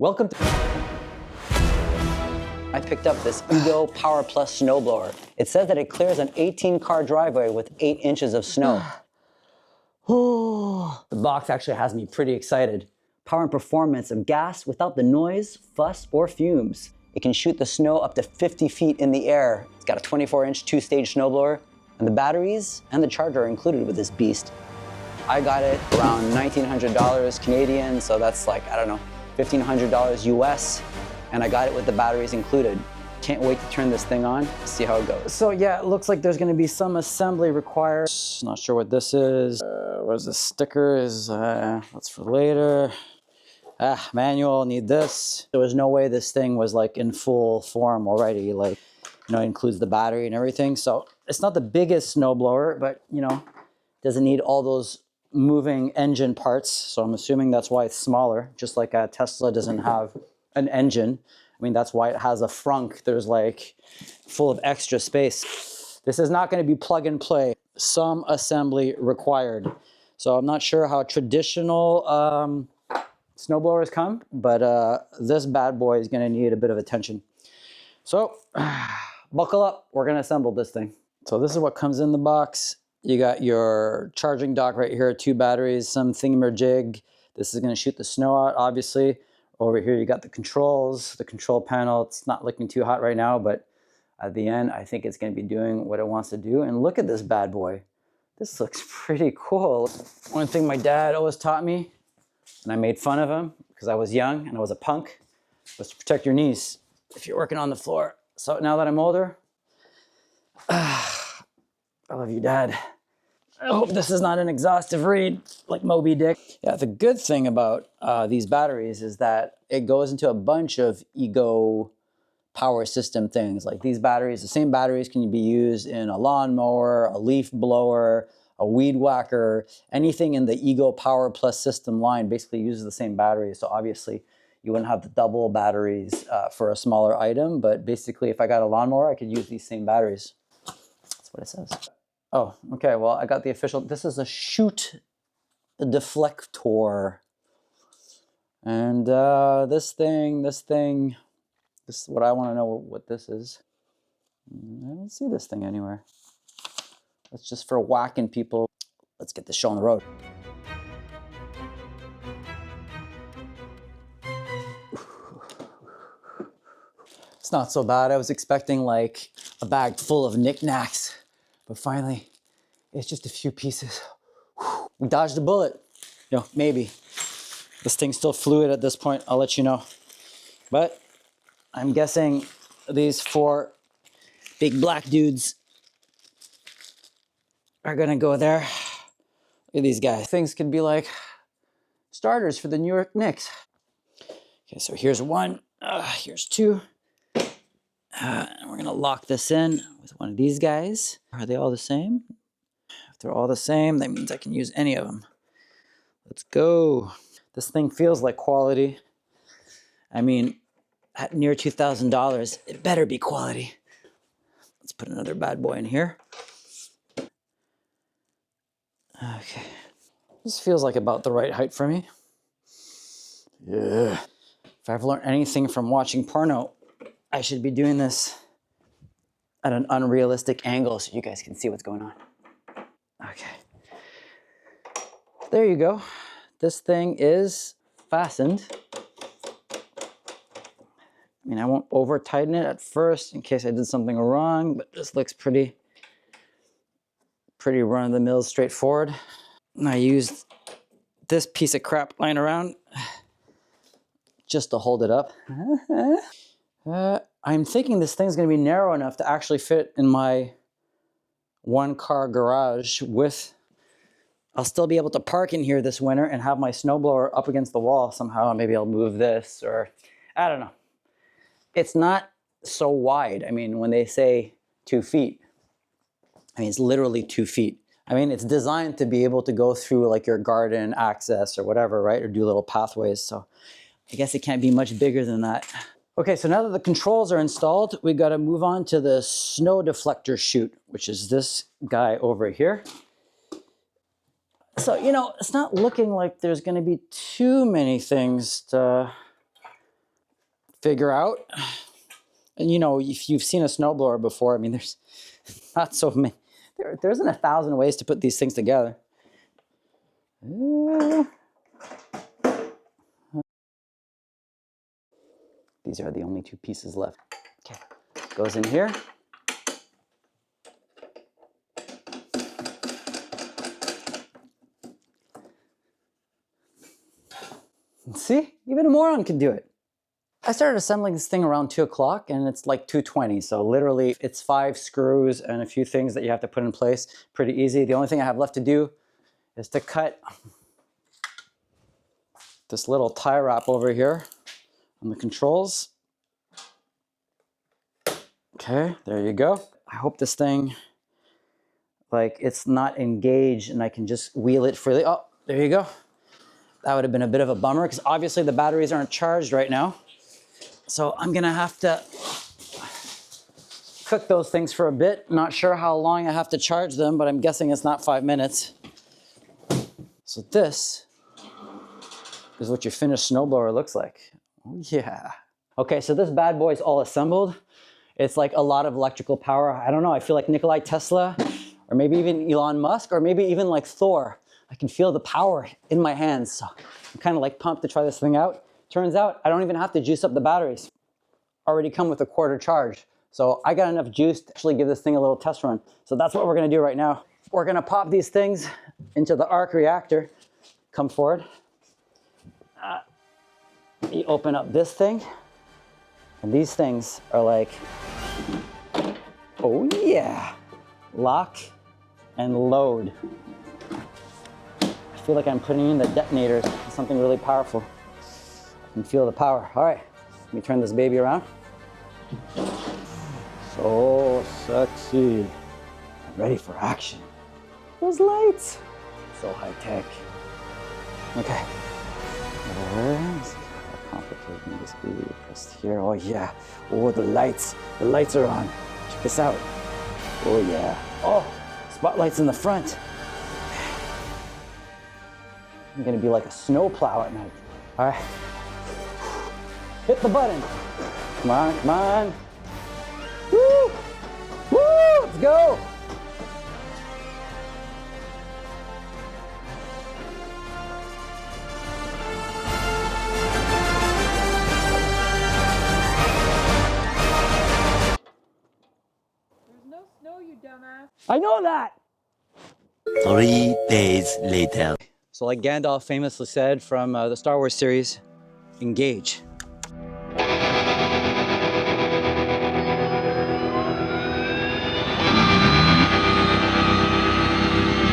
Welcome to... I picked up this Ego Power Plus snowblower. It says that it clears an 18-car driveway with 8 inches of snow. The box actually has me pretty excited. Power and performance of gas without the noise, fuss, or fumes. It can shoot the snow up to 50 feet in the air. It's got a 24-inch 2-stage snowblower, and the batteries and the charger are included with this beast. I got it around $1,900 Canadian, so that's like, I don't know, $1,500 US, and I got it with the batteries included. Can't wait to turn this thing on, see how it goes. So yeah, it looks like there's gonna be some assembly required. Not sure what this is. What is this sticker? That's for later. Manual, need this. There was no way this thing was like in full form already. Like, it includes the battery and everything. So it's not the biggest snowblower, but doesn't need all those moving engine parts. So I'm assuming that's why it's smaller, just like a Tesla doesn't have an engine. I mean, that's why it has a frunk. There's like full of extra space. This is not going to be plug and play. Some assembly required. So I'm not sure how traditional snowblowers come, but this bad boy is going to need a bit of attention. So buckle up. We're going to assemble this thing. So this is what comes in the box. You got your charging dock right here, 2 batteries, some thingamajig. This is going to shoot the snow out, obviously. Over here, you got the controls, the control panel. It's not looking too hot right now, but at the end, I think it's going to be doing what it wants to do. And look at this bad boy. This looks pretty cool. One thing my dad always taught me, and I made fun of him because I was young and I was a punk, was to protect your knees if you're working on the floor. So now that I'm older, I love you, Dad. I hope this is not an exhaustive read like Moby Dick. Yeah, the good thing about these batteries is that it goes into a bunch of Ego power system things. Like these batteries, the same batteries can be used in a lawnmower, a leaf blower, a weed whacker, anything in the Ego Power Plus system line basically uses the same batteries. So obviously you wouldn't have the double batteries for a smaller item, but basically if I got a lawnmower, I could use these same batteries. That's what it says. Oh, okay, well, I got the official, this is a shoot deflector. And this is what I want to know what this is. I don't see this thing anywhere. It's just for whacking people. Let's get this show on the road. It's not so bad. I was expecting like a bag full of knickknacks. But finally, it's just a few pieces. Whew. We dodged a bullet. Maybe. This thing's still fluid at this point, I'll let you know. But I'm guessing these 4 big black dudes are gonna go there. Look at these guys. Things could be like starters for the New York Knicks. Okay, so here's 1, here's 2. And we're gonna lock this in with one of these guys. Are they all the same? If they're all the same, that means I can use any of them. Let's go. This thing feels like quality. I mean, at near $2,000, it better be quality. Let's put another bad boy in here. Okay. This feels like about the right height for me. Yeah. If I've learned anything from watching porno, I should be doing this at an unrealistic angle so you guys can see what's going on. Okay. There you go. This thing is fastened. I mean, I won't over tighten it at first in case I did something wrong, but this looks pretty run-of-the-mill straightforward. And I used this piece of crap lying around just to hold it up. I'm thinking this thing's gonna be narrow enough to actually fit in my 1-car garage I'll still be able to park in here this winter and have my snowblower up against the wall somehow. Maybe I'll move this or, I don't know. It's not so wide. I mean, when they say 2 feet, I mean, it's literally 2 feet. I mean, it's designed to be able to go through like your garden access or whatever, right? Or do little pathways. So I guess it can't be much bigger than that. Okay, so now that the controls are installed, we got to move on to the snow deflector chute, which is this guy over here. So, it's not looking like there's going to be too many things to figure out. And you know, if you've seen a snowblower before, I mean, there's not so many. There isn't 1,000 ways to put these things together. These are the only 2 pieces left. Okay, goes in here. See, even a moron can do it. I started assembling this thing around 2 o'clock and it's like 2:20. So literally it's 5 screws and a few things that you have to put in place. Pretty easy. The only thing I have left to do is to cut this little tie wrap over here on the controls. Okay, there you go. I hope this thing, like, it's not engaged and I can just wheel it freely. Oh, there you go. That would have been a bit of a bummer because obviously the batteries aren't charged right now. So I'm gonna have to cook those things for a bit. Not sure how long I have to charge them, but I'm guessing it's not 5 minutes. So this is what your finished snowblower looks like. Oh yeah. Okay, so this bad boy is all assembled. It's like a lot of electrical power. I don't know, I feel like Nikola Tesla, or maybe even Elon Musk, or maybe even like Thor. I can feel the power in my hands. So I'm kind of like pumped to try this thing out. Turns out I don't even have to juice up the batteries. Already come with a quarter charge. So I got enough juice to actually give this thing a little test run. So that's what we're gonna do right now. We're gonna pop these things into the arc reactor. Come forward. You open up this thing, and these things are like, oh yeah, lock and load. I feel like I'm putting in the detonators, something really powerful. I can feel the power. All right, let me turn this baby around. So sexy. I'm ready for action. Those lights, so high tech. Okay. How complicated can this be? Pressed here. Oh yeah. Oh, the lights. The lights are on. Check this out. Oh yeah. Oh, spotlights in the front. I'm gonna be like a snowplow at night. All right. Hit the button. Come on, come on. Woo! Woo! Let's go! There's no snow, you dumbass. I know that! 3 days later. So like Gandalf famously said from the Star Wars series, engage.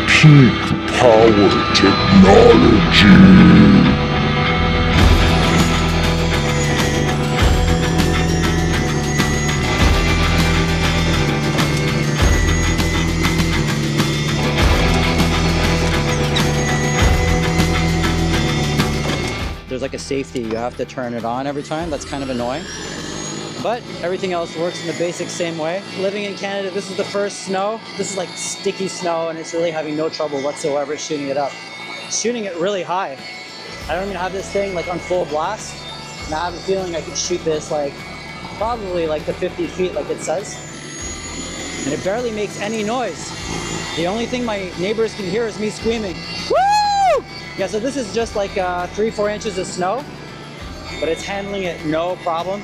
Peak power technology. There's like a safety, you have to turn it on every time. That's kind of annoying. But everything else works in the basic same way. Living in Canada, this is the first snow. This is like sticky snow and it's really having no trouble whatsoever shooting it up. Shooting it really high. I don't even have this thing like on full blast. And I have a feeling I could shoot this like probably like to 50 feet like it says. And it barely makes any noise. The only thing my neighbors can hear is me screaming, woo! Yeah, so this is just like 3-4 inches of snow, but it's handling it no problem.